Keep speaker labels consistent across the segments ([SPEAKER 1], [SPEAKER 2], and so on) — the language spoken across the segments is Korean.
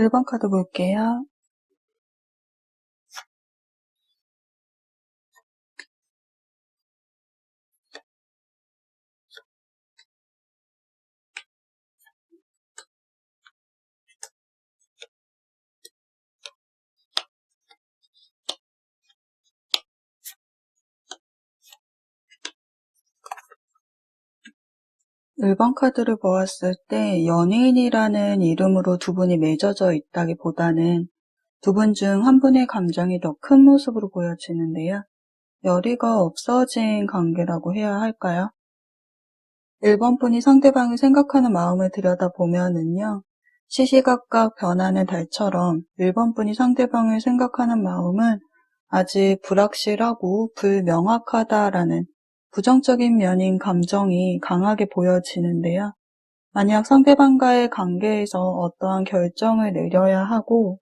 [SPEAKER 1] 1번 카드 볼게요. 일 번 카드를 보았을 때 연예인이라는 이름으로 두 분이 맺어져 있다기보다는 두 분 중 한 분의 감정이 더 큰 모습으로 보여지는데요. 열의가 없어진 관계라고 해야 할까요? 1번 분이 상대방을 생각하는 마음을 들여다보면은요. 시시각각 변하는 달처럼 1번 분이 상대방을 생각하는 마음은 아직 불확실하고 불명확하다라는 부정적인 면인 감정이 강하게 보여지는데요. 만약 상대방과의 관계에서 어떠한 결정을 내려야 하고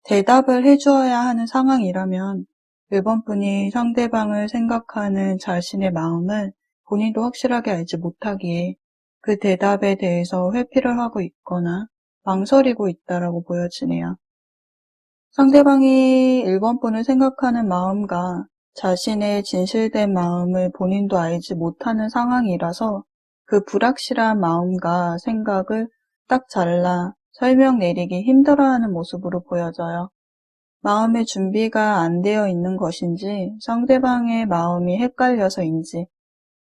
[SPEAKER 1] 대답을 해주어야 하는 상황이라면 1번 분이 상대방을 생각하는 자신의 마음을 본인도 확실하게 알지 못하기에 그 대답에 대해서 회피를 하고 있거나 망설이고 있다라고 보여지네요. 상대방이 1번 분을 생각하는 마음과 자신의 진실된 마음을 본인도 알지 못하는 상황이라서 그 불확실한 마음과 생각을 딱 잘라 설명 내리기 힘들어하는 모습으로 보여져요. 마음의 준비가 안 되어 있는 것인지 상대방의 마음이 헷갈려서인지,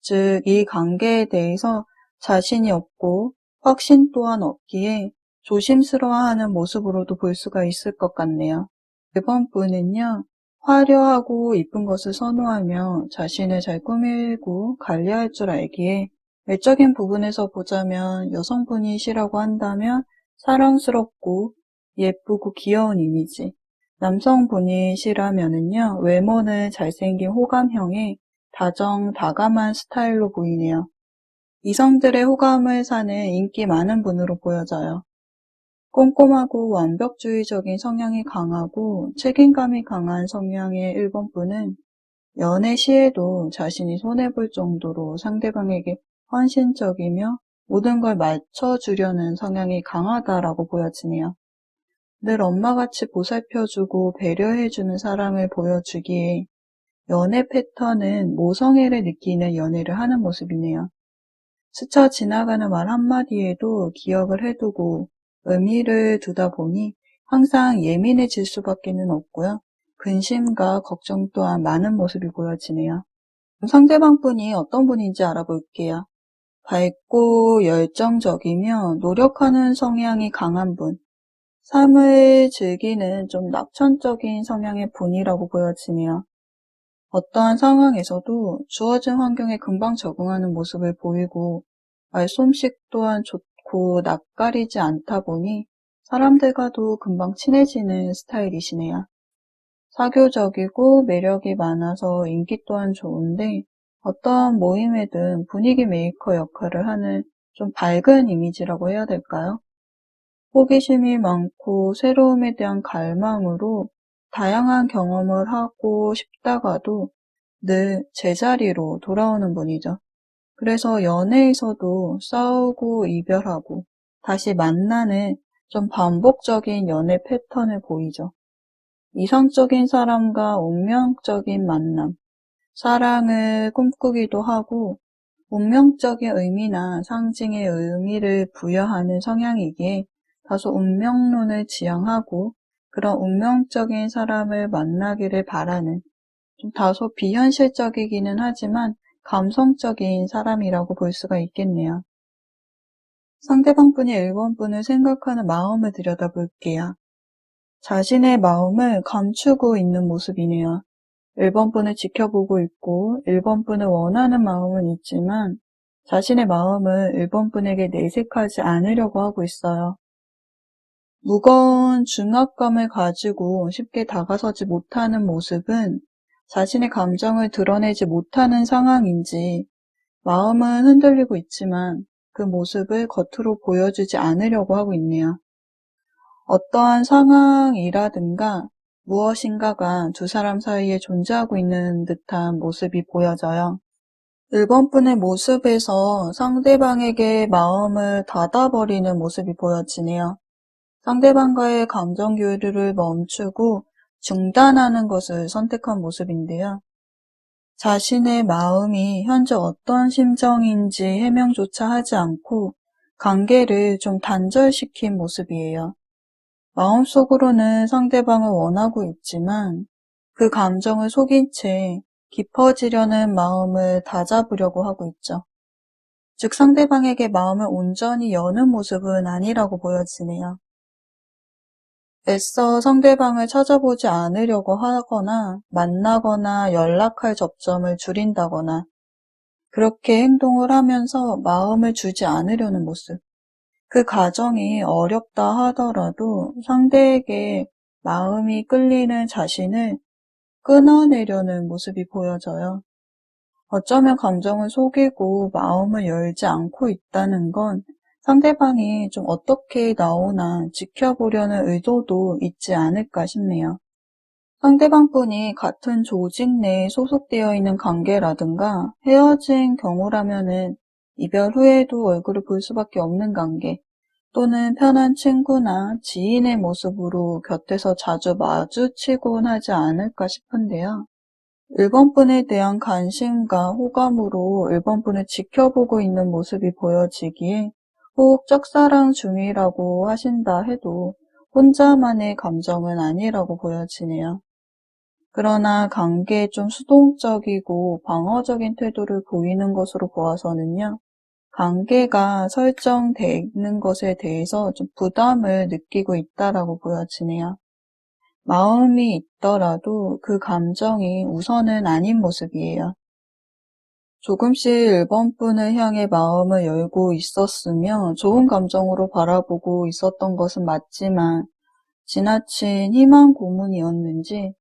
[SPEAKER 1] 즉 이 관계에 대해서 자신이 없고 확신 또한 없기에 조심스러워하는 모습으로도 볼 수가 있을 것 같네요. 1번 분은요. 화려하고 이쁜 것을 선호하며 자신을 잘 꾸미고 관리할 줄 알기에 외적인 부분에서 보자면 여성분이시라고 한다면 사랑스럽고 예쁘고 귀여운 이미지, 남성분이시라면은요, 외모는 잘생긴 호감형의 다정다감한 스타일로 보이네요. 이성들의 호감을 사는 인기 많은 분으로 보여져요. 꼼꼼하고 완벽주의적인 성향이 강하고 책임감이 강한 성향의 1번 분은 연애 시에도 자신이 손해볼 정도로 상대방에게 헌신적이며 모든 걸 맞춰주려는 성향이 강하다라고 보여지네요. 늘 엄마같이 보살펴주고 배려해주는 사랑을 보여주기에 연애 패턴은 모성애를 느끼는 연애를 하는 모습이네요. 스쳐 지나가는 말 한마디에도 기억을 해두고 의미를 두다 보니 항상 예민해질 수밖에는 없고요. 근심과 걱정 또한 많은 모습이 보여지네요. 상대방 분이 어떤 분인지 알아볼게요. 밝고 열정적이며 노력하는 성향이 강한 분, 삶을 즐기는 좀 낙천적인 성향의 분이라고 보여지네요. 어떠한 상황에서도 주어진 환경에 금방 적응하는 모습을 보이고 말솜씨 또한 좋고 낯가리지 않다 보니 사람들과도 금방 친해지는 스타일이시네요. 사교적이고 매력이 많아서 인기 또한 좋은데 어떠한 모임에든 분위기 메이커 역할을 하는 좀 밝은 이미지라고 해야 될까요? 호기심이 많고 새로움에 대한 갈망으로 다양한 경험을 하고 싶다가도 늘 제자리로 돌아오는 분이죠. 그래서 연애에서도 싸우고 이별하고 다시 만나는 좀 반복적인 연애 패턴을 보이죠. 이성적인 사람과 운명적인 만남, 사랑을 꿈꾸기도 하고 운명적인 의미나 상징의 의미를 부여하는 성향이기에 다소 운명론을 지향하고 그런 운명적인 사람을 만나기를 바라는 좀 다소 비현실적이기는 하지만 감성적인 사람이라고 볼 수가 있겠네요. 상대방 분이 1번 분을 생각하는 마음을 들여다볼게요. 자신의 마음을 감추고 있는 모습이네요. 1번 분을 지켜보고 있고 1번 분을 원하는 마음은 있지만 자신의 마음을 1번 분에게 내색하지 않으려고 하고 있어요. 무거운 중압감을 가지고 쉽게 다가서지 못하는 모습은 자신의 감정을 드러내지 못하는 상황인지 마음은 흔들리고 있지만 그 모습을 겉으로 보여주지 않으려고 하고 있네요. 어떠한 상황이라든가 무엇인가가 두 사람 사이에 존재하고 있는 듯한 모습이 보여져요. 1번 분의 모습에서 상대방에게 마음을 닫아버리는 모습이 보여지네요. 상대방과의 감정 교류를 멈추고 중단하는 것을 선택한 모습인데요. 자신의 마음이 현재 어떤 심정인지 해명조차 하지 않고 관계를 좀 단절시킨 모습이에요. 마음속으로는 상대방을 원하고 있지만 그 감정을 속인 채 깊어지려는 마음을 다잡으려고 하고 있죠. 즉 상대방에게 마음을 온전히 여는 모습은 아니라고 보여지네요. 애써 상대방을 찾아보지 않으려고 하거나 만나거나 연락할 접점을 줄인다거나 그렇게 행동을 하면서 마음을 주지 않으려는 모습. 그 과정이 어렵다 하더라도 상대에게 마음이 끌리는 자신을 끊어내려는 모습이 보여져요. 어쩌면 감정을 속이고 마음을 열지 않고 있다는 건 상대방이 좀 어떻게 나오나 지켜보려는 의도도 있지 않을까 싶네요. 상대방분이 같은 조직 내에 소속되어 있는 관계라든가 헤어진 경우라면은 이별 후에도 얼굴을 볼 수밖에 없는 관계 또는 편한 친구나 지인의 모습으로 곁에서 자주 마주치곤 하지 않을까 싶은데요. 1번 분에 대한 관심과 호감으로 1번 분을 지켜보고 있는 모습이 보여지기에 혹 짝사랑 중이라고 하신다 해도 혼자만의 감정은 아니라고 보여지네요. 그러나 관계에 좀 수동적이고 방어적인 태도를 보이는 것으로 보아서는요. 관계가 설정되는 것에 대해서 좀 부담을 느끼고 있다라고 보여지네요. 마음이 있더라도 그 감정이 우선은 아닌 모습이에요. 조금씩 1번 분을 향해 마음을 열고 있었으며 좋은 감정으로 바라보고 있었던 것은 맞지만 지나친 희망 고문이었는지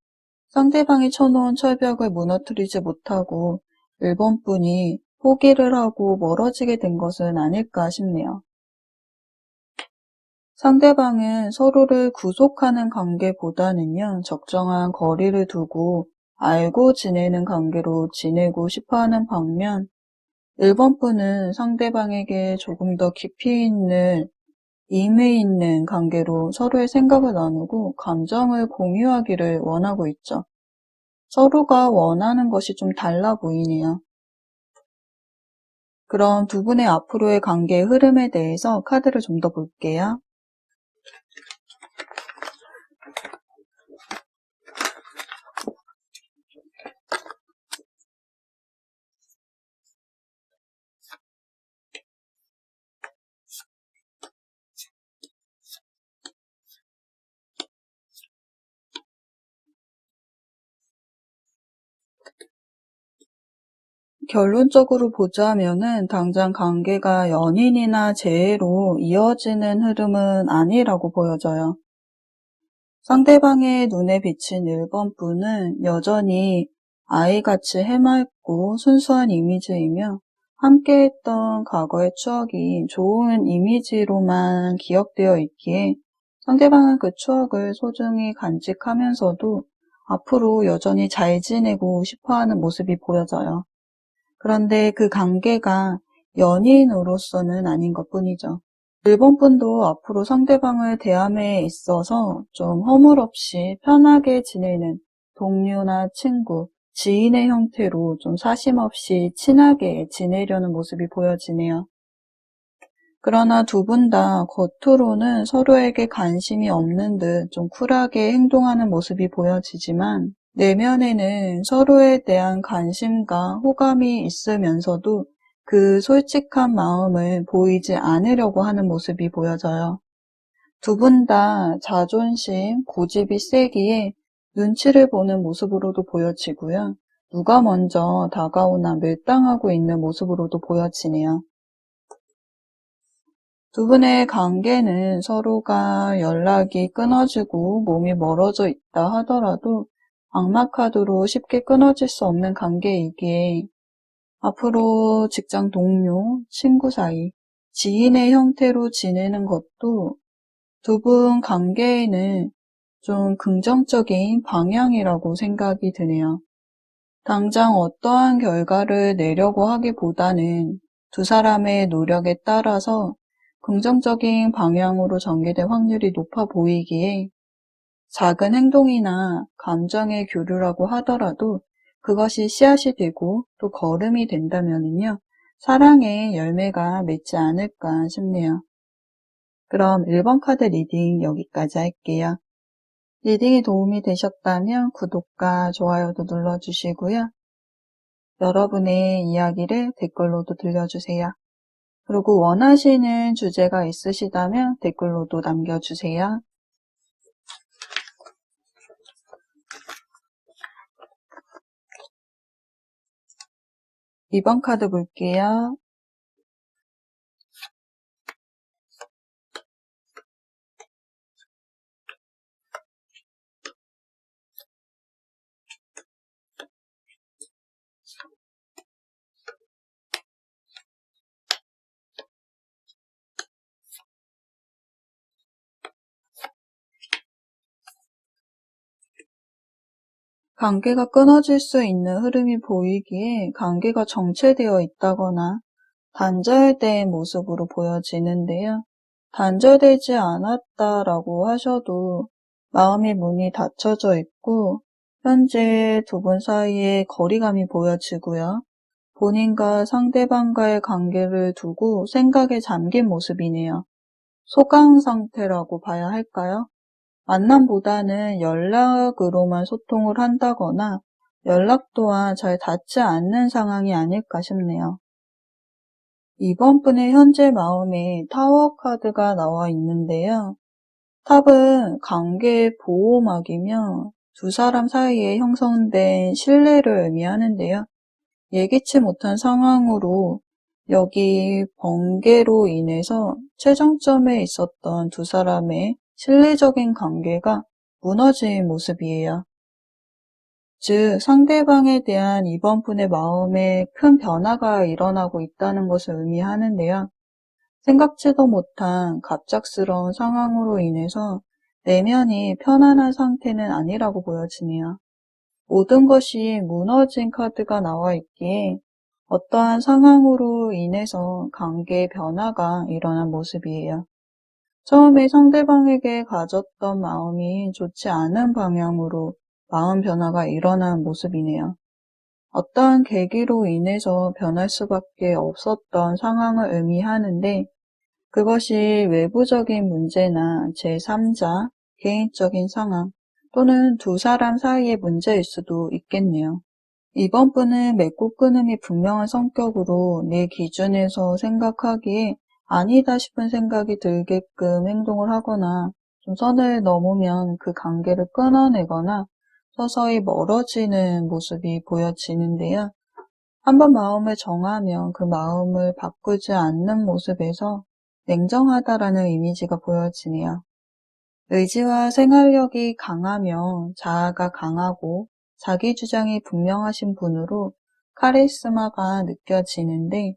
[SPEAKER 1] 상대방이 쳐놓은 철벽을 무너뜨리지 못하고 1번 분이 포기를 하고 멀어지게 된 것은 아닐까 싶네요. 상대방은 서로를 구속하는 관계보다는요, 적정한 거리를 두고 알고 지내는 관계로 지내고 싶어 하는 반면 1번 분은 상대방에게 조금 더 깊이 있는 의미 있는 관계로 서로의 생각을 나누고 감정을 공유하기를 원하고 있죠. 서로가 원하는 것이 좀 달라 보이네요. 그럼 두 분의 앞으로의 관계의 흐름에 대해서 카드를 좀 더 볼게요. 결론적으로 보자면은 당장 관계가 연인이나 재회로 이어지는 흐름은 아니라고 보여져요. 상대방의 눈에 비친 1번 분은 여전히 아이같이 해맑고 순수한 이미지이며 함께했던 과거의 추억이 좋은 이미지로만 기억되어 있기에 상대방은 그 추억을 소중히 간직하면서도 앞으로 여전히 잘 지내고 싶어하는 모습이 보여져요. 그런데 그 관계가 연인으로서는 아닌 것뿐이죠. 1번 분도 앞으로 상대방을 대함에 있어서 좀 허물없이 편하게 지내는 동료나 친구, 지인의 형태로 좀 사심 없이 친하게 지내려는 모습이 보여지네요. 그러나 두 분 다 겉으로는 서로에게 관심이 없는 듯 좀 쿨하게 행동하는 모습이 보여지지만 내면에는 서로에 대한 관심과 호감이 있으면서도 그 솔직한 마음을 보이지 않으려고 하는 모습이 보여져요. 두 분 다 자존심, 고집이 세기에 눈치를 보는 모습으로도 보여지고요. 누가 먼저 다가오나 밀당하고 있는 모습으로도 보여지네요. 두 분의 관계는 서로가 연락이 끊어지고 몸이 멀어져 있다 하더라도 악마 카드로 쉽게 끊어질 수 없는 관계이기에 앞으로 직장 동료, 친구 사이, 지인의 형태로 지내는 것도 두 분 관계에는 좀 긍정적인 방향이라고 생각이 드네요. 당장 어떠한 결과를 내려고 하기보다는 두 사람의 노력에 따라서 긍정적인 방향으로 전개될 확률이 높아 보이기에 작은 행동이나 감정의 교류라고 하더라도 그것이 씨앗이 되고 또 거름이 된다면은요, 사랑의 열매가 맺지 않을까 싶네요. 그럼 1번 카드 리딩 여기까지 할게요. 리딩이 도움이 되셨다면 구독과 좋아요도 눌러주시고요. 여러분의 이야기를 댓글로도 들려주세요. 그리고 원하시는 주제가 있으시다면 댓글로도 남겨주세요. 2번 카드 볼게요. 관계가 끊어질 수 있는 흐름이 보이기에 관계가 정체되어 있다거나 단절된 모습으로 보여지는데요. 단절되지 않았다라고 하셔도 마음의 문이 닫혀져 있고 현재 두 분 사이에 거리감이 보여지고요. 본인과 상대방과의 관계를 두고 생각에 잠긴 모습이네요. 소강 상태라고 봐야 할까요? 만남보다는 연락으로만 소통을 한다거나 연락 또한 잘 닿지 않는 상황이 아닐까 싶네요. 이번 분의 현재 마음에 타워 카드가 나와 있는데요. 탑은 관계의 보호막이며 두 사람 사이에 형성된 신뢰를 의미하는데요. 예기치 못한 상황으로 여기 번개로 인해서 최정점에 있었던 두 사람의 신뢰적인 관계가 무너진 모습이에요. 즉, 상대방에 대한 이번 분의 마음에 큰 변화가 일어나고 있다는 것을 의미하는데요. 생각지도 못한 갑작스러운 상황으로 인해서 내면이 편안한 상태는 아니라고 보여지네요. 모든 것이 무너진 카드가 나와 있기에 어떠한 상황으로 인해서 관계의 변화가 일어난 모습이에요. 처음에 상대방에게 가졌던 마음이 좋지 않은 방향으로 마음 변화가 일어난 모습이네요. 어떠한 계기로 인해서 변할 수밖에 없었던 상황을 의미하는데 그것이 외부적인 문제나 제3자, 개인적인 상황 또는 두 사람 사이의 문제일 수도 있겠네요. 이번 분은 맺고 끊음이 분명한 성격으로 내 기준에서 생각하기에 아니다 싶은 생각이 들게끔 행동을 하거나 좀 선을 넘으면 그 관계를 끊어내거나 서서히 멀어지는 모습이 보여지는데요. 한번 마음을 정하면 그 마음을 바꾸지 않는 모습에서 냉정하다라는 이미지가 보여지네요. 의지와 생활력이 강하며 자아가 강하고 자기 주장이 분명하신 분으로 카리스마가 느껴지는데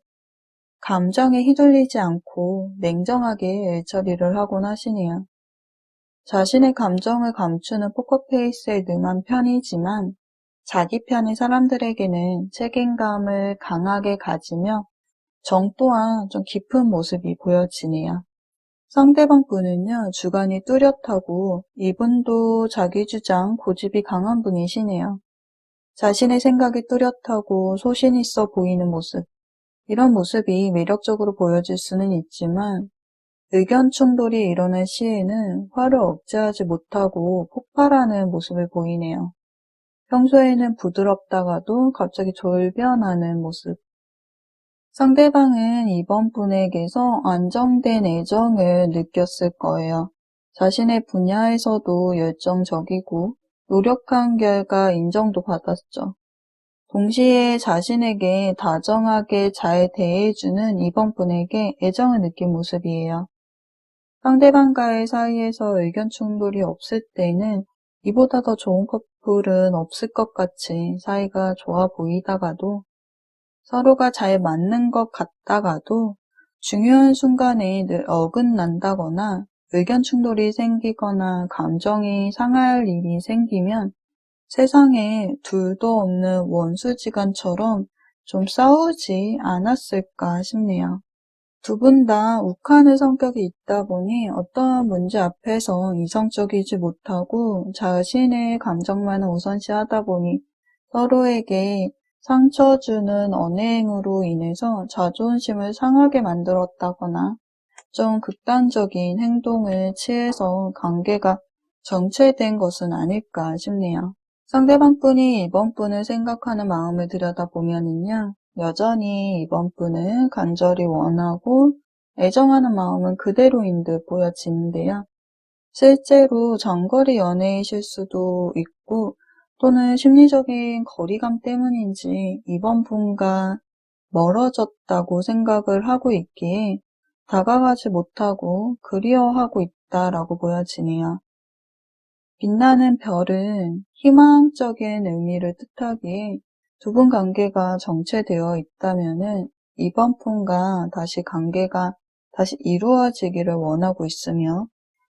[SPEAKER 1] 감정에 휘둘리지 않고 냉정하게 일처리를 하곤 하시네요. 자신의 감정을 감추는 포커페이스에 능한 편이지만 자기 편의 사람들에게는 책임감을 강하게 가지며 정 또한 좀 깊은 모습이 보여지네요. 상대방 분은요, 주관이 뚜렷하고 이분도 자기 주장, 고집이 강한 분이시네요. 자신의 생각이 뚜렷하고 소신 있어 보이는 모습, 이런 모습이 매력적으로 보여질 수는 있지만 의견 충돌이 일어날 시에는 화를 억제하지 못하고 폭발하는 모습을 보이네요. 평소에는 부드럽다가도 갑자기 졸변하는 모습. 상대방은 이번 분에게서 안정된 애정을 느꼈을 거예요. 자신의 분야에서도 열정적이고 노력한 결과 인정도 받았죠. 동시에 자신에게 다정하게 잘 대해주는 이번 분에게 애정을 느낀 모습이에요. 상대방과의 사이에서 의견 충돌이 없을 때는 이보다 더 좋은 커플은 없을 것 같이 사이가 좋아 보이다가도 서로가 잘 맞는 것 같다가도 중요한 순간에 늘 어긋난다거나 의견 충돌이 생기거나 감정이 상할 일이 생기면 세상에 둘도 없는 원수지간처럼 좀 싸우지 않았을까 싶네요. 두 분 다 욱하는 성격이 있다 보니 어떠한 문제 앞에서 이성적이지 못하고 자신의 감정만을 우선시하다 보니 서로에게 상처 주는 언행으로 인해서 자존심을 상하게 만들었다거나 좀 극단적인 행동을 취해서 관계가 정체된 것은 아닐까 싶네요. 상대방분이 이번 분을 생각하는 마음을 들여다보면은요, 여전히 이번 분을 간절히 원하고 애정하는 마음은 그대로인 듯 보여지는데요. 실제로 장거리 연애이실 수도 있고 또는 심리적인 거리감 때문인지 이번 분과 멀어졌다고 생각을 하고 있기에 다가가지 못하고 그리워하고 있다라고 보여지네요. 빛나는 별은 희망적인 의미를 뜻하기에 두 분 관계가 정체되어 있다면은 이번 분과 다시 관계가 다시 이루어지기를 원하고 있으며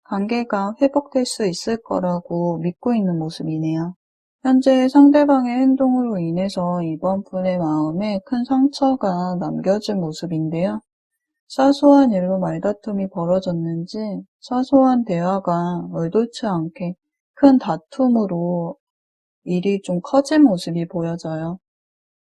[SPEAKER 1] 관계가 회복될 수 있을 거라고 믿고 있는 모습이네요. 현재 상대방의 행동으로 인해서 이번 분의 마음에 큰 상처가 남겨진 모습인데요. 사소한 일로 말다툼이 벌어졌는지 사소한 대화가 의도치 않게 큰 다툼으로 일이 좀 커진 모습이 보여져요.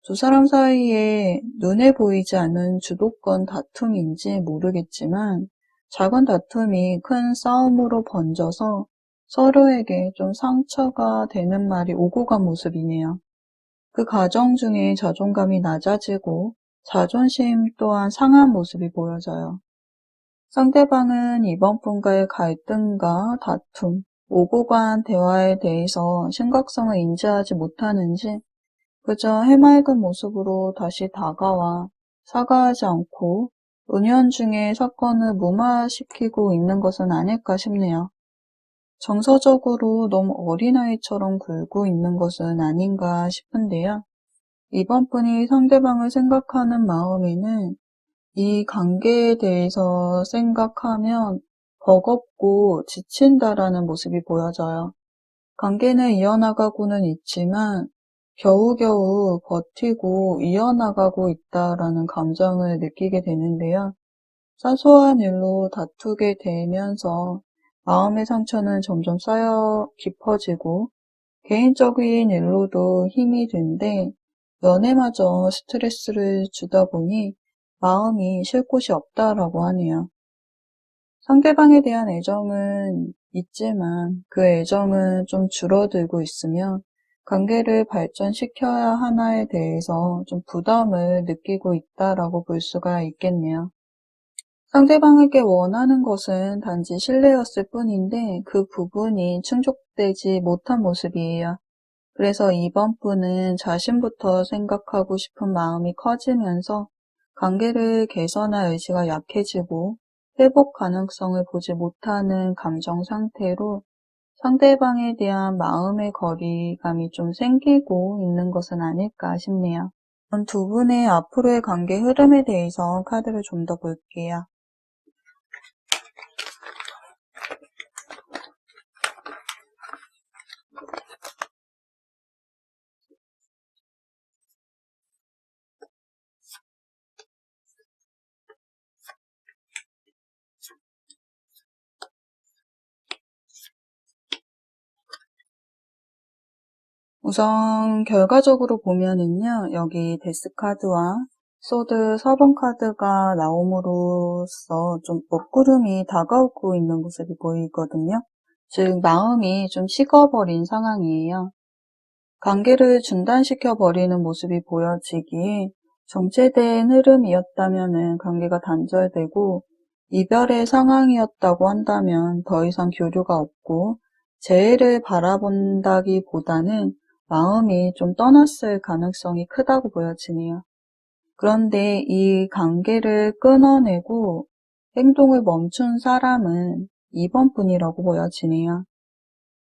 [SPEAKER 1] 두 사람 사이에 눈에 보이지 않는 주도권 다툼인지 모르겠지만 작은 다툼이 큰 싸움으로 번져서 서로에게 좀 상처가 되는 말이 오고 간 모습이네요. 그 과정 중에 자존감이 낮아지고 자존심 또한 상한 모습이 보여져요. 상대방은 이번 분과의 갈등과 다툼, 오고 간 대화에 대해서 심각성을 인지하지 못하는지 그저 해맑은 모습으로 다시 다가와 사과하지 않고 은연중에 사건을 무마시키고 있는 것은 아닐까 싶네요. 정서적으로 너무 어린아이처럼 굴고 있는 것은 아닌가 싶은데요. 이번 분이 상대방을 생각하는 마음에는 이 관계에 대해서 생각하면 버겁고 지친다라는 모습이 보여져요. 관계는 이어나가고는 있지만 겨우겨우 버티고 이어나가고 있다라는 감정을 느끼게 되는데요. 사소한 일로 다투게 되면서 마음의 상처는 점점 쌓여 깊어지고 개인적인 일로도 힘이 든데 연애마저 스트레스를 주다 보니 마음이 쉴 곳이 없다라고 하네요. 상대방에 대한 애정은 있지만 그 애정은 좀 줄어들고 있으며 관계를 발전시켜야 하나에 대해서 좀 부담을 느끼고 있다라고 볼 수가 있겠네요. 상대방에게 원하는 것은 단지 신뢰였을 뿐인데 그 부분이 충족되지 못한 모습이에요. 그래서 이번 분은 자신부터 생각하고 싶은 마음이 커지면서 관계를 개선할 의지가 약해지고 회복 가능성을 보지 못하는 감정 상태로 상대방에 대한 마음의 거리감이 좀 생기고 있는 것은 아닐까 싶네요. 두 분의 앞으로의 관계 흐름에 대해서 카드를 좀 더 볼게요. 우선 결과적으로 보면은요. 여기 데스 카드와 소드 4번 카드가 나옴으로써 좀 먹구름이 다가오고 있는 모습이 보이거든요. 즉 마음이 좀 식어버린 상황이에요. 관계를 중단시켜버리는 모습이 보여지기에 정체된 흐름이었다면 관계가 단절되고 이별의 상황이었다고 한다면 더 이상 교류가 없고 재회를 바라본다기보다는 마음이 좀 떠났을 가능성이 크다고 보여지네요. 그런데 이 관계를 끊어내고 행동을 멈춘 사람은 이번 분이라고 보여지네요.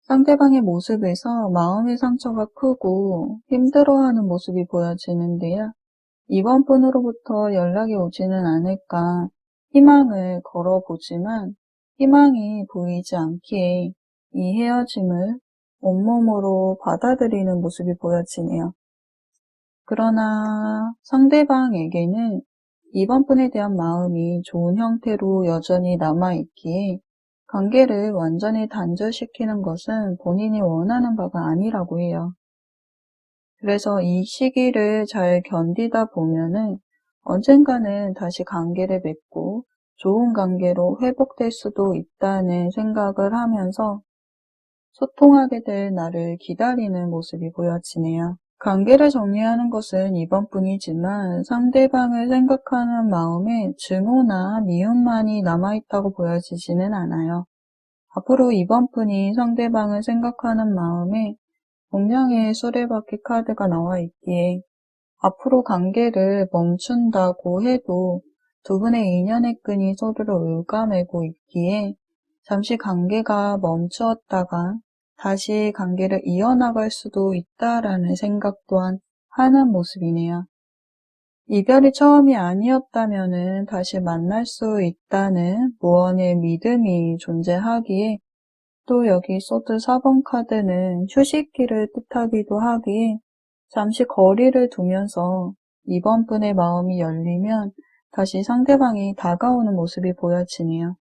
[SPEAKER 1] 상대방의 모습에서 마음의 상처가 크고 힘들어하는 모습이 보여지는데요. 이번 분으로부터 연락이 오지는 않을까 희망을 걸어보지만 희망이 보이지 않기에 이 헤어짐을 온몸으로 받아들이는 모습이 보여지네요. 그러나 상대방에게는 이번 분에 대한 마음이 좋은 형태로 여전히 남아있기에 관계를 완전히 단절시키는 것은 본인이 원하는 바가 아니라고 해요. 그래서 이 시기를 잘 견디다 보면은 언젠가는 다시 관계를 맺고 좋은 관계로 회복될 수도 있다는 생각을 하면서 소통하게 될 날을 기다리는 모습이 보여지네요. 관계를 정리하는 것은 이번 분이지만 상대방을 생각하는 마음에 증오나 미움만이 남아있다고 보여지지는 않아요. 앞으로 이번 분이 상대방을 생각하는 마음에 운명의 수레바퀴 카드가 나와 있기에 앞으로 관계를 멈춘다고 해도 두 분의 인연의 끈이 서로를 올가매고 있기에 잠시 관계가 멈추었다가 다시 관계를 이어나갈 수도 있다라는 생각 또한 하는 모습이네요. 이별이 처음이 아니었다면은 다시 만날 수 있다는 무언의 믿음이 존재하기에 또 여기 소드 4번 카드는 휴식기를 뜻하기도 하기에 잠시 거리를 두면서 이번 분의 마음이 열리면 다시 상대방이 다가오는 모습이 보여지네요.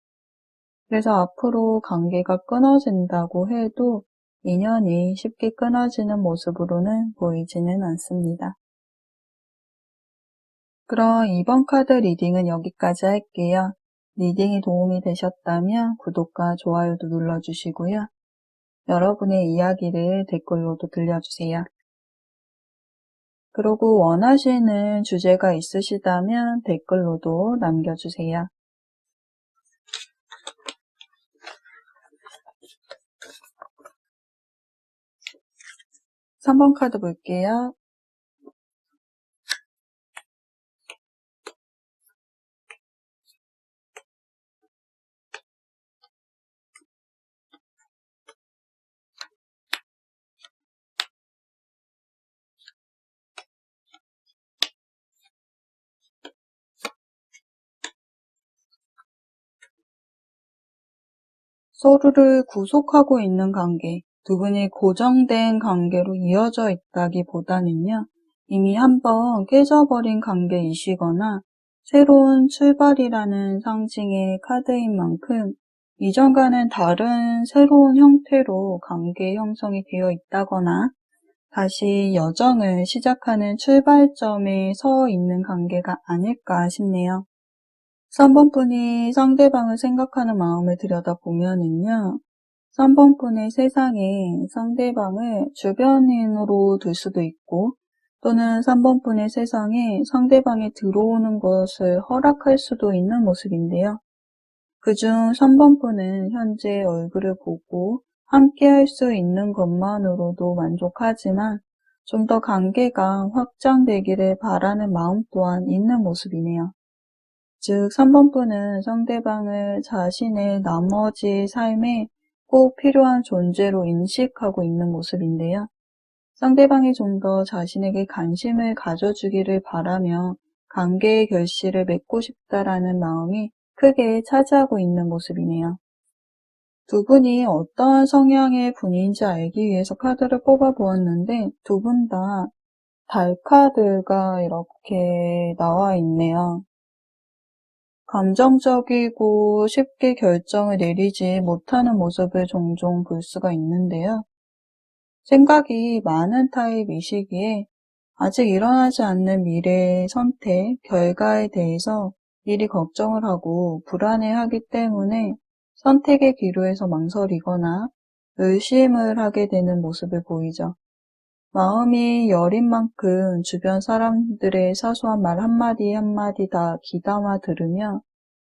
[SPEAKER 1] 그래서 앞으로 관계가 끊어진다고 해도 인연이 쉽게 끊어지는 모습으로는 보이지는 않습니다. 그럼 이번 카드 리딩은 여기까지 할게요. 리딩이 도움이 되셨다면 구독과 좋아요도 눌러주시고요. 여러분의 이야기를 댓글로도 들려주세요. 그리고 원하시는 주제가 있으시다면 댓글로도 남겨주세요. 3번 카드 볼게요. 서로를 구속하고 있는 관계, 두 분이 고정된 관계로 이어져 있다기보다는요, 이미 한번 깨져버린 관계이시거나 새로운 출발이라는 상징의 카드인 만큼 이전과는 다른 새로운 형태로 관계 형성이 되어 있다거나 다시 여정을 시작하는 출발점에 서 있는 관계가 아닐까 싶네요. 3번 분이 상대방을 생각하는 마음을 들여다보면은요, 3번 분의 세상에 상대방을 주변인으로 둘 수도 있고, 또는 3번 분의 세상에 상대방이 들어오는 것을 허락할 수도 있는 모습인데요. 그중 3번 분은 현재 얼굴을 보고 함께 할 수 있는 것만으로도 만족하지만 좀 더 관계가 확장되기를 바라는 마음 또한 있는 모습이네요. 즉 3번 분은 상대방을 자신의 나머지 삶에 꼭 필요한 존재로 인식하고 있는 모습인데요. 상대방이 좀 더 자신에게 관심을 가져주기를 바라며 관계의 결실을 맺고 싶다라는 마음이 크게 차지하고 있는 모습이네요. 두 분이 어떠한 성향의 분인지 알기 위해서 카드를 뽑아보았는데 두 분 다 달 카드가 이렇게 나와 있네요. 감정적이고 쉽게 결정을 내리지 못하는 모습을 종종 볼 수가 있는데요. 생각이 많은 타입이시기에 아직 일어나지 않는 미래의 선택, 결과에 대해서 미리 걱정을 하고 불안해하기 때문에 선택의 기로에서 망설이거나 의심을 하게 되는 모습을 보이죠. 마음이 여린 만큼 주변 사람들의 사소한 말 한마디 한마디 다 귀담아 들으며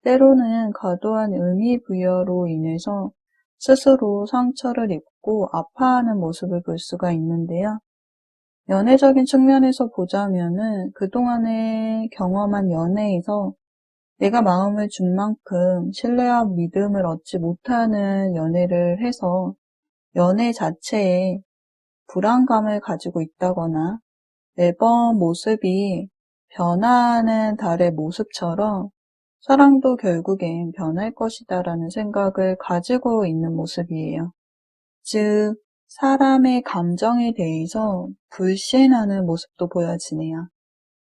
[SPEAKER 1] 때로는 과도한 의미 부여로 인해서 스스로 상처를 입고 아파하는 모습을 볼 수가 있는데요. 연애적인 측면에서 보자면은 그동안에 경험한 연애에서 내가 마음을 준 만큼 신뢰와 믿음을 얻지 못하는 연애를 해서 연애 자체에 불안감을 가지고 있다거나 매번 모습이 변화하는 달의 모습처럼 사랑도 결국엔 변할 것이다라는 생각을 가지고 있는 모습이에요. 즉, 사람의 감정에 대해서 불신하는 모습도 보여지네요.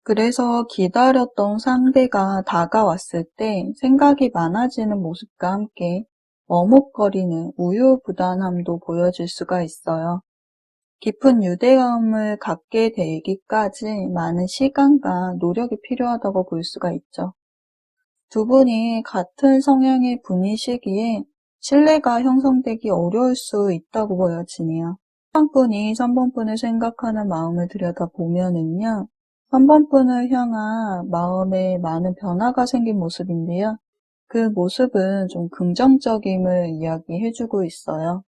[SPEAKER 1] 그래서 기다렸던 상대가 다가왔을 때 생각이 많아지는 모습과 함께 머뭇거리는 우유부단함도 보여질 수가 있어요. 깊은 유대감을 갖게 되기까지 많은 시간과 노력이 필요하다고 볼 수가 있죠. 두 분이 같은 성향의 분이시기에 신뢰가 형성되기 어려울 수 있다고 보여지네요. 한 분이 3번 분을 생각하는 마음을 들여다보면은요, 3번 분을 향한 마음에 많은 변화가 생긴 모습인데요. 그 모습은 좀 긍정적임을 이야기해주고 있어요.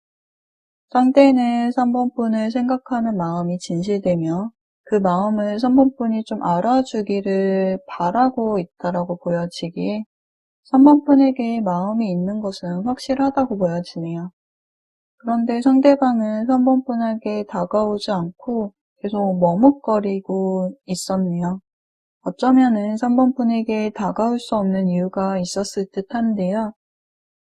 [SPEAKER 1] 상대는 3번 분을 생각하는 마음이 진실되며 그 마음을 3번 분이 좀 알아주기를 바라고 있다라고 보여지기에 3번 분에게 마음이 있는 것은 확실하다고 보여지네요. 그런데 상대방은 3번 분에게 다가오지 않고 계속 머뭇거리고 있었네요. 어쩌면은 3번 분에게 다가올 수 없는 이유가 있었을 듯한데요.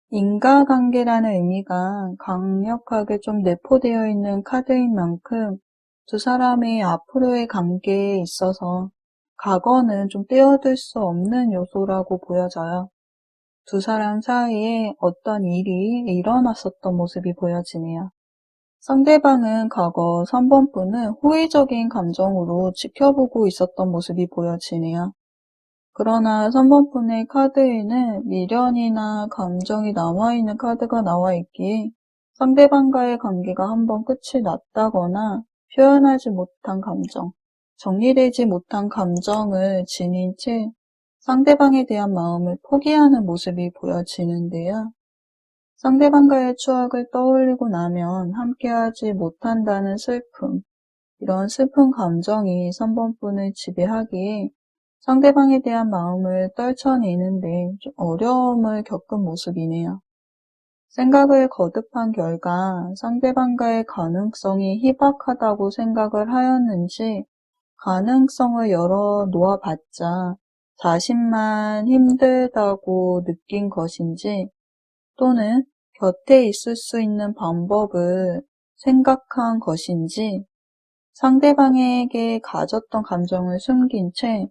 [SPEAKER 1] 인과관계라는 의미가 강력하게 좀 내포되어 있는 카드인 만큼 두 사람의 앞으로의 관계에 있어서 과거는 좀 떼어둘 수 없는 요소라고 보여져요. 두 사람 사이에 어떤 일이 일어났었던 모습이 보여지네요. 상대방은 과거 3번 분을 호의적인 감정으로 지켜보고 있었던 모습이 보여지네요. 그러나 3번 분의 카드에는 미련이나 감정이 남아있는 카드가 나와 있기에 상대방과의 관계가 한번 끝이 났다거나 표현하지 못한 감정, 정리되지 못한 감정을 지닌 채 상대방에 대한 마음을 포기하는 모습이 보여지는데요. 상대방과의 추억을 떠올리고 나면 함께하지 못한다는 슬픔, 이런 슬픈 감정이 3번 분을 지배하기에 상대방에 대한 마음을 떨쳐내는데 좀 어려움을 겪은 모습이네요. 생각을 거듭한 결과 상대방과의 가능성이 희박하다고 생각을 하였는지 가능성을 열어 놓아봤자 자신만 힘들다고 느낀 것인지 또는 곁에 있을 수 있는 방법을 생각한 것인지 상대방에게 가졌던 감정을 숨긴 채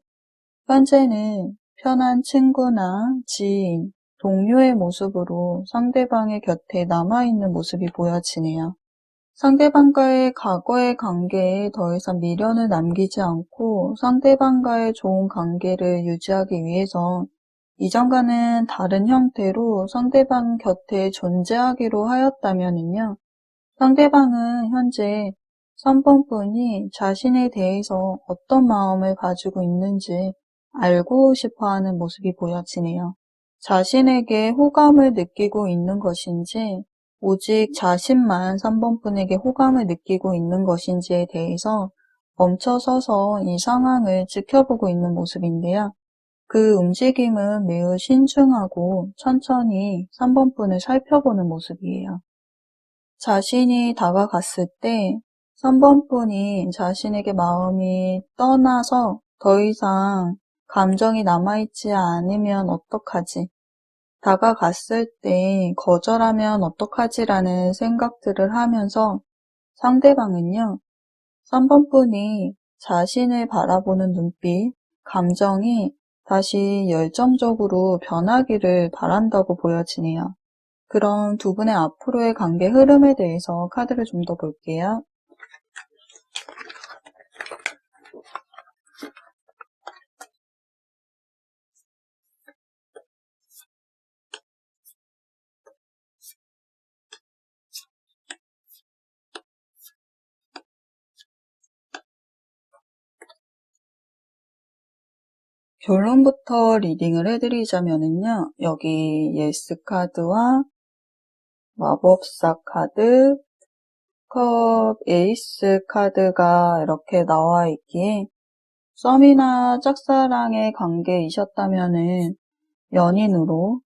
[SPEAKER 1] 현재는 편한 친구나 지인, 동료의 모습으로 상대방의 곁에 남아있는 모습이 보여지네요. 상대방과의 과거의 관계에 더 이상 미련을 남기지 않고 상대방과의 좋은 관계를 유지하기 위해서 이전과는 다른 형태로 상대방 곁에 존재하기로 하였다면요. 상대방은 현재 3번 분이 자신에 대해서 어떤 마음을 가지고 있는지 알고 싶어 하는 모습이 보여지네요. 자신에게 호감을 느끼고 있는 것인지, 오직 자신만 3번 분에게 호감을 느끼고 있는 것인지에 대해서 멈춰서서 이 상황을 지켜보고 있는 모습인데요. 그 움직임은 매우 신중하고 천천히 3번 분을 살펴보는 모습이에요. 자신이 다가갔을 때 3번 분이 자신에게 마음이 떠나서 더 이상 감정이 남아있지 않으면 어떡하지? 다가갔을 때 거절하면 어떡하지라는 생각들을 하면서 상대방은요, 3번 분이 자신을 바라보는 눈빛, 감정이 다시 열정적으로 변하기를 바란다고 보여지네요. 그럼 두 분의 앞으로의 관계 흐름에 대해서 카드를 좀 더 볼게요. 결론부터 리딩을 해드리자면요. 여기 예스 카드와 마법사 카드, 컵, 에이스 카드가 이렇게 나와 있기에 썸이나 짝사랑의 관계이셨다면은 연인으로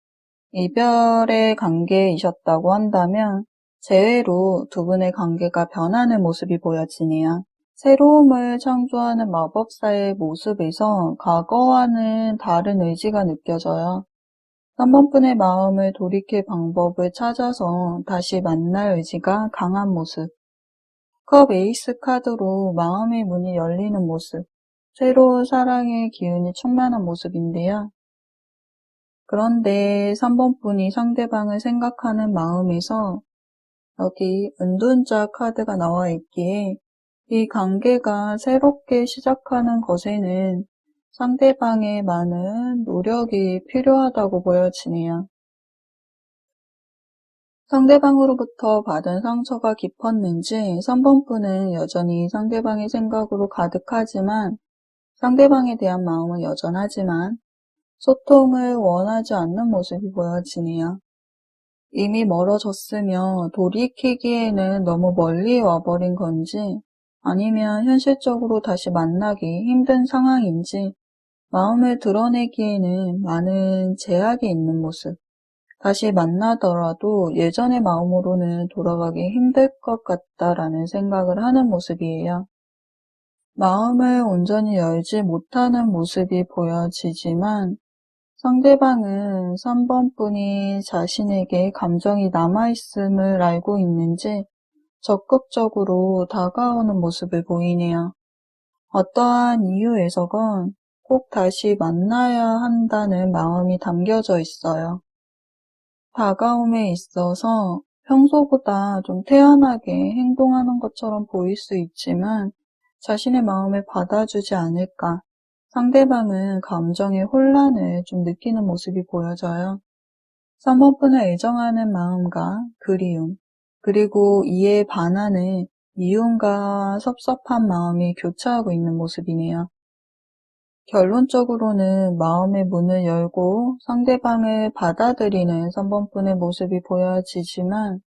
[SPEAKER 1] 이별의 관계이셨다고 한다면 재회로 두 분의 관계가 변하는 모습이 보여지네요. 새로움을 창조하는 마법사의 모습에서 과거와는 다른 의지가 느껴져요. 3번 분의 마음을 돌이킬 방법을 찾아서 다시 만날 의지가 강한 모습. 컵 에이스 카드로 마음의 문이 열리는 모습. 새로운 사랑의 기운이 충만한 모습인데요. 그런데 3번 분이 상대방을 생각하는 마음에서 여기 은둔자 카드가 나와 있기에 이 관계가 새롭게 시작하는 것에는 상대방의 많은 노력이 필요하다고 보여지네요. 상대방으로부터 받은 상처가 깊었는지 3번 분은 여전히 상대방의 생각으로 가득하지만 상대방에 대한 마음은 여전하지만 소통을 원하지 않는 모습이 보여지네요. 이미 멀어졌으며 돌이키기에는 너무 멀리 와버린 건지 아니면 현실적으로 다시 만나기 힘든 상황인지 마음을 드러내기에는 많은 제약이 있는 모습. 다시 만나더라도 예전의 마음으로는 돌아가기 힘들 것 같다라는 생각을 하는 모습이에요. 마음을 온전히 열지 못하는 모습이 보여지지만 상대방은 3번 분이 자신에게 감정이 남아있음을 알고 있는지 적극적으로 다가오는 모습을 보이네요. 어떠한 이유에서건 꼭 다시 만나야 한다는 마음이 담겨져 있어요. 다가옴에 있어서 평소보다 좀 태연하게 행동하는 것처럼 보일 수 있지만 자신의 마음을 받아주지 않을까. 상대방은 감정의 혼란을 좀 느끼는 모습이 보여져요. 3번 분을 애정하는 마음과 그리움, 그리고 이에 반하는 미움과 섭섭한 마음이 교차하고 있는 모습이네요. 결론적으로는 마음의 문을 열고 상대방을 받아들이는 3번 분의 모습이 보여지지만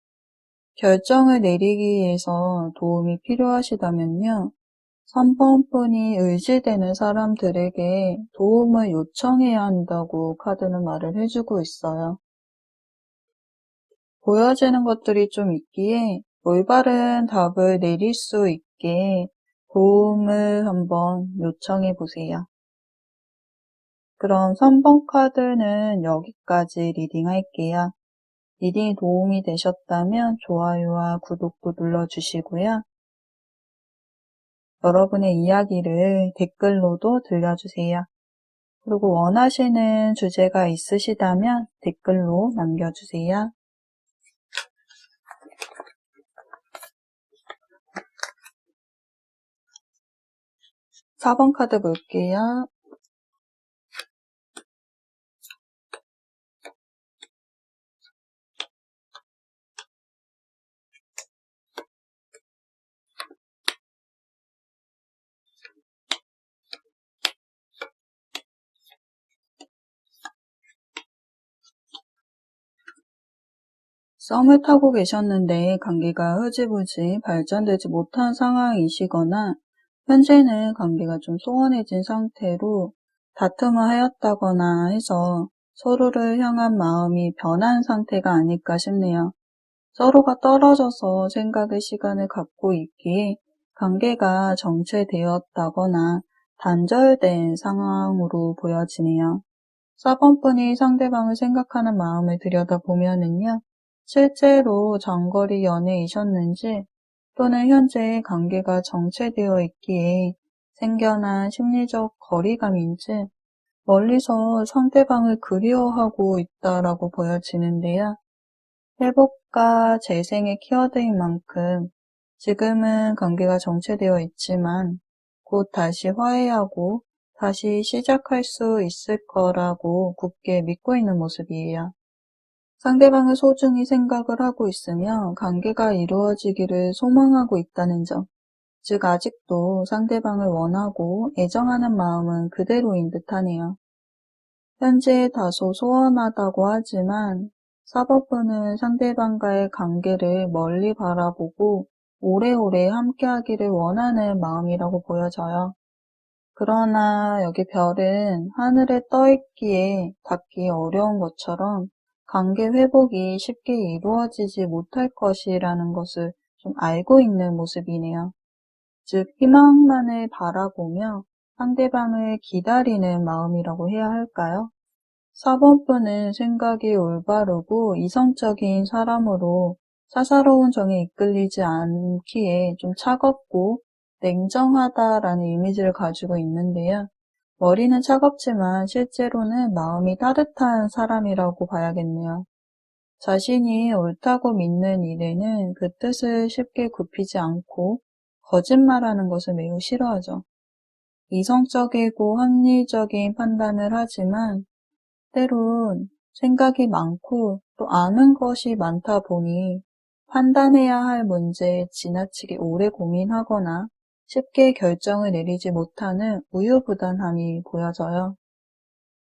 [SPEAKER 1] 결정을 내리기 위해서 도움이 필요하시다면요. 3번 분이 의지되는 사람들에게 도움을 요청해야 한다고 카드는 말을 해주고 있어요. 보여지는 것들이 좀 있기에 올바른 답을 내릴 수 있게 도움을 한번 요청해 보세요. 그럼 3번 카드는 여기까지 리딩 할게요. 리딩이 도움이 되셨다면 좋아요와 구독도 눌러주시고요. 여러분의 이야기를 댓글로도 들려주세요. 그리고 원하시는 주제가 있으시다면 댓글로 남겨주세요. 4번 카드 볼게요. 썸을 타고 계셨는데 관계가 흐지부지 발전되지 못한 상황이시거나 현재는 관계가 좀 소원해진 상태로 다툼을 하였다거나 해서 서로를 향한 마음이 변한 상태가 아닐까 싶네요. 서로가 떨어져서 생각의 시간을 갖고 있기에 관계가 정체되었다거나 단절된 상황으로 보여지네요. 4번 분이 상대방을 생각하는 마음을 들여다보면은요. 실제로 장거리 연애이셨는지 또는 현재 관계가 정체되어 있기에 생겨난 심리적 거리감인지 멀리서 상대방을 그리워하고 있다라고 보여지는데요. 회복과 재생의 키워드인 만큼 지금은 관계가 정체되어 있지만 곧 다시 화해하고 다시 시작할 수 있을 거라고 굳게 믿고 있는 모습이에요. 상대방을 소중히 생각을 하고 있으며 관계가 이루어지기를 소망하고 있다는 점, 즉 아직도 상대방을 원하고 애정하는 마음은 그대로인 듯하네요. 현재 다소 소원하다고 하지만 4번 분은 상대방과의 관계를 멀리 바라보고 오래오래 함께하기를 원하는 마음이라고 보여져요. 그러나 여기 별은 하늘에 떠 있기에 닿기 어려운 것처럼 관계 회복이 쉽게 이루어지지 못할 것이라는 것을 좀 알고 있는 모습이네요. 즉 희망만을 바라보며 상대방을 기다리는 마음이라고 해야 할까요? 4번 분은 생각이 올바르고 이성적인 사람으로 사사로운 정에 이끌리지 않기에 좀 차갑고 냉정하다라는 이미지를 가지고 있는데요. 머리는 차갑지만 실제로는 마음이 따뜻한 사람이라고 봐야겠네요. 자신이 옳다고 믿는 일에는 그 뜻을 쉽게 굽히지 않고 거짓말하는 것을 매우 싫어하죠. 이성적이고 합리적인 판단을 하지만 때론 생각이 많고 또 아는 것이 많다 보니 판단해야 할 문제에 지나치게 오래 고민하거나 쉽게 결정을 내리지 못하는 우유부단함이 보여져요.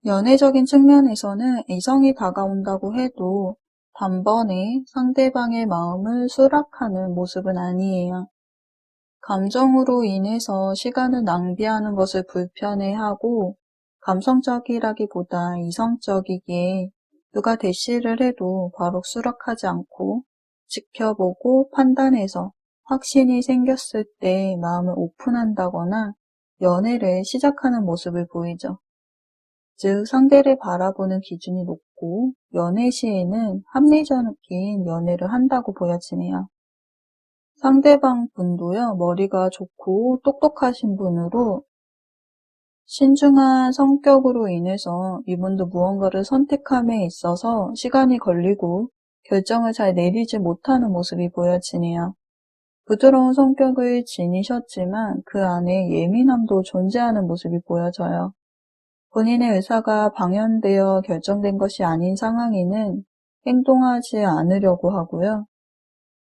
[SPEAKER 1] 연애적인 측면에서는 이성이 다가온다고 해도 단번에 상대방의 마음을 수락하는 모습은 아니에요. 감정으로 인해서 시간을 낭비하는 것을 불편해하고 감성적이라기보다 이성적이기에 누가 대시를 해도 바로 수락하지 않고 지켜보고 판단해서 확신이 생겼을 때 마음을 오픈한다거나 연애를 시작하는 모습을 보이죠. 즉 상대를 바라보는 기준이 높고 연애 시에는 합리적인 연애를 한다고 보여지네요. 상대방 분도요, 머리가 좋고 똑똑하신 분으로 신중한 성격으로 인해서 이분도 무언가를 선택함에 있어서 시간이 걸리고 결정을 잘 내리지 못하는 모습이 보여지네요. 부드러운 성격을 지니셨지만 그 안에 예민함도 존재하는 모습이 보여져요. 본인의 의사가 방연되어 결정된 것이 아닌 상황에는 행동하지 않으려고 하고요.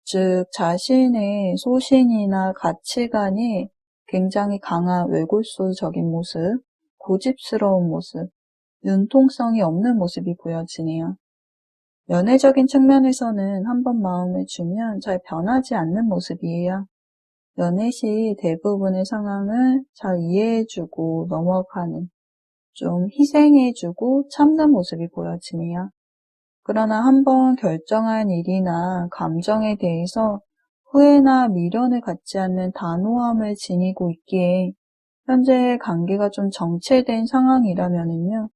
[SPEAKER 1] 즉 자신의 소신이나 가치관이 굉장히 강한 외골수적인 모습, 고집스러운 모습, 융통성이 없는 모습이 보여지네요. 연애적인 측면에서는 한번 마음을 주면 잘 변하지 않는 모습이에요. 연애 시 대부분의 상황을 잘 이해해주고 넘어가는, 좀 희생해주고 참는 모습이 보여지네요. 그러나 한번 결정한 일이나 감정에 대해서 후회나 미련을 갖지 않는 단호함을 지니고 있기에 현재 관계가 좀 정체된 상황이라면요.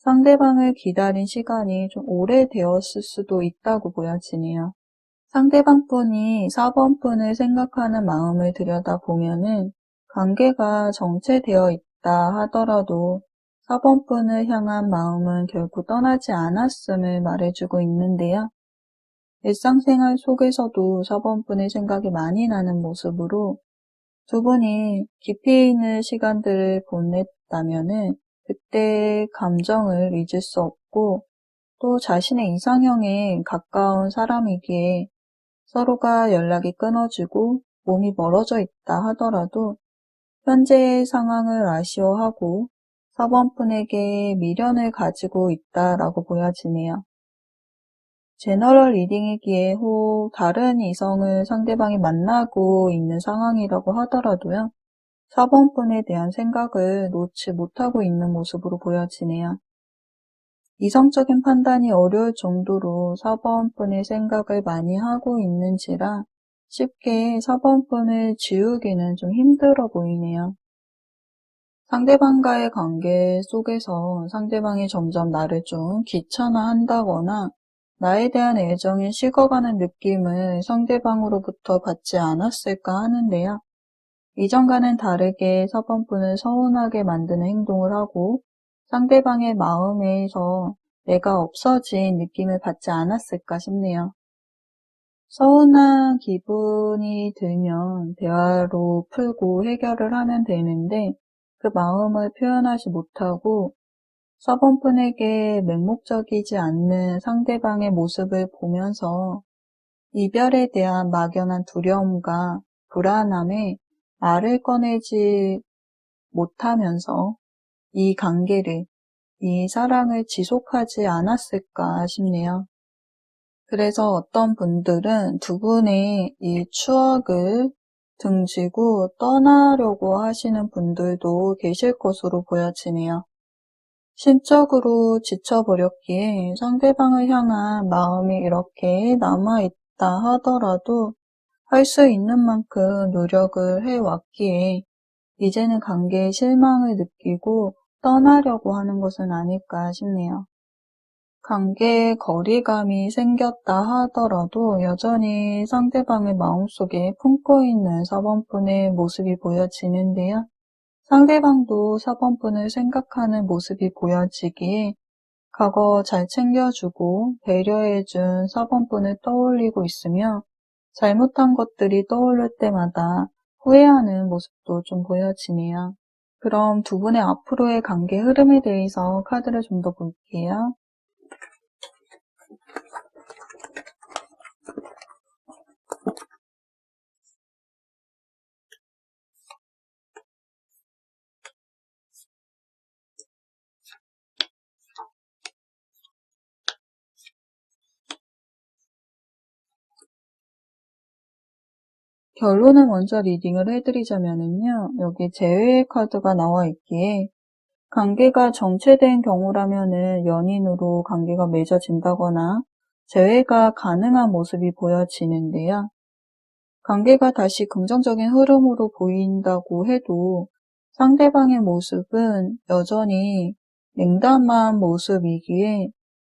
[SPEAKER 1] 상대방을 기다린 시간이 좀 오래되었을 수도 있다고 보여지네요. 상대방분이 4번분을 생각하는 마음을 들여다보면은 관계가 정체되어 있다 하더라도 4번분을 향한 마음은 결코 떠나지 않았음을 말해주고 있는데요. 일상생활 속에서도 4번분의 생각이 많이 나는 모습으로 두 분이 깊이 있는 시간들을 보냈다면은 그때의 감정을 잊을 수 없고 또 자신의 이상형에 가까운 사람이기에 서로가 연락이 끊어지고 몸이 멀어져 있다 하더라도 현재의 상황을 아쉬워하고 4번분에게 미련을 가지고 있다라고 보여지네요. 제너럴 리딩이기에 혹 다른 이성을 상대방이 만나고 있는 상황이라고 하더라도요. 4번분에 대한 생각을 놓지 못하고 있는 모습으로 보여지네요. 이성적인 판단이 어려울 정도로 4번분의 생각을 많이 하고 있는지라 쉽게 4번분을 지우기는 좀 힘들어 보이네요. 상대방과의 관계 속에서 상대방이 점점 나를 좀 귀찮아한다거나 나에 대한 애정이 식어가는 느낌을 상대방으로부터 받지 않았을까 하는데요. 이전과는 다르게 4번분을 서운하게 만드는 행동을 하고 상대방의 마음에서 내가 없어진 느낌을 받지 않았을까 싶네요. 서운한 기분이 들면 대화로 풀고 해결을 하면 되는데 그 마음을 표현하지 못하고 4번분에게 맹목적이지 않는 상대방의 모습을 보면서 이별에 대한 막연한 두려움과 불안함에 말을 꺼내지 못하면서 이 관계를, 이 사랑을 지속하지 않았을까 싶네요. 그래서 어떤 분들은 두 분의 이 추억을 등지고 떠나려고 하시는 분들도 계실 것으로 보여지네요. 심적으로 지쳐버렸기에 상대방을 향한 마음이 이렇게 남아있다 하더라도 할 수 있는 만큼 노력을 해왔기에 이제는 관계에 실망을 느끼고 떠나려고 하는 것은 아닐까 싶네요. 관계에 거리감이 생겼다 하더라도 여전히 상대방의 마음속에 품고 있는 4번분의 모습이 보여지는데요. 상대방도 4번분을 생각하는 모습이 보여지기에 과거 잘 챙겨주고 배려해준 4번분을 떠올리고 있으며 잘못한 것들이 떠오를 때마다 후회하는 모습도 좀 보여지네요. 그럼 두 분의 앞으로의 관계 흐름에 대해서 카드를 좀 더 볼게요. 결론을 먼저 리딩을 해드리자면요. 여기 재회의 카드가 나와 있기에 관계가 정체된 경우라면은 연인으로 관계가 맺어진다거나 재회가 가능한 모습이 보여지는데요. 관계가 다시 긍정적인 흐름으로 보인다고 해도 상대방의 모습은 여전히 냉담한 모습이기에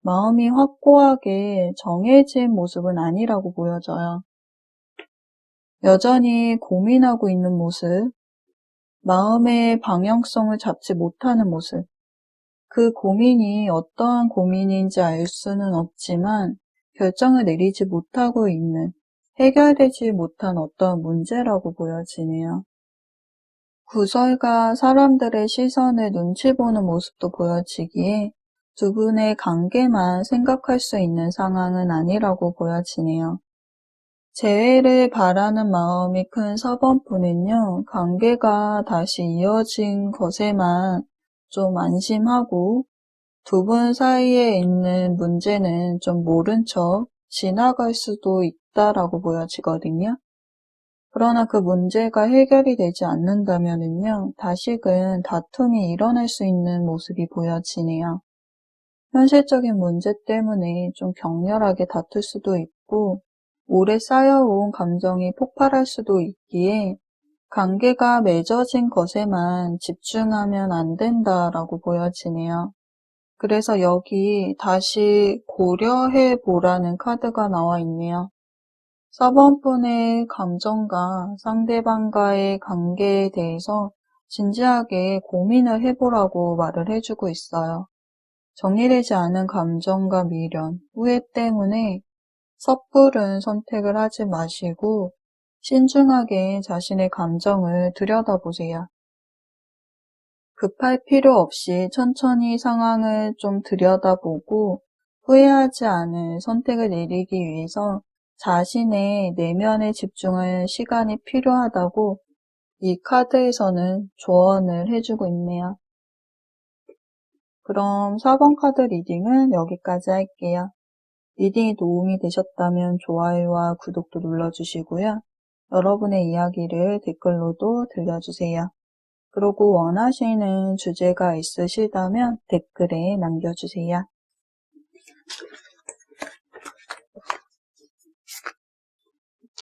[SPEAKER 1] 마음이 확고하게 정해진 모습은 아니라고 보여져요. 여전히 고민하고 있는 모습, 마음의 방향성을 잡지 못하는 모습, 그 고민이 어떠한 고민인지 알 수는 없지만 결정을 내리지 못하고 있는, 해결되지 못한 어떤 문제라고 보여지네요. 구설과 사람들의 시선을 눈치 보는 모습도 보여지기에 두 분의 관계만 생각할 수 있는 상황은 아니라고 보여지네요. 재회를 바라는 마음이 큰 4번분은요, 관계가 다시 이어진 것에만 좀 안심하고 두 분 사이에 있는 문제는 좀 모른 척 지나갈 수도 있다라고 보여지거든요. 그러나 그 문제가 해결이 되지 않는다면요, 다시금 다툼이 일어날 수 있는 모습이 보여지네요. 현실적인 문제 때문에 좀 격렬하게 다툴 수도 있고, 오래 쌓여온 감정이 폭발할 수도 있기에 관계가 맺어진 것에만 집중하면 안 된다라고 보여지네요. 그래서 여기 다시 고려해 보라는 카드가 나와 있네요. 4번분의 감정과 상대방과의 관계에 대해서 진지하게 고민을 해보라고 말을 해주고 있어요. 정리되지 않은 감정과 미련, 후회 때문에 섣부른 선택을 하지 마시고 신중하게 자신의 감정을 들여다보세요. 급할 필요 없이 천천히 상황을 좀 들여다보고 후회하지 않을 선택을 내리기 위해서 자신의 내면에 집중할 시간이 필요하다고 이 카드에서는 조언을 해주고 있네요. 그럼 4번 카드 리딩은 여기까지 할게요. 리딩이 도움이 되셨다면 좋아요와 구독도 눌러주시고요. 여러분의 이야기를 댓글로도 들려주세요. 그리고 원하시는 주제가 있으시다면 댓글에 남겨주세요.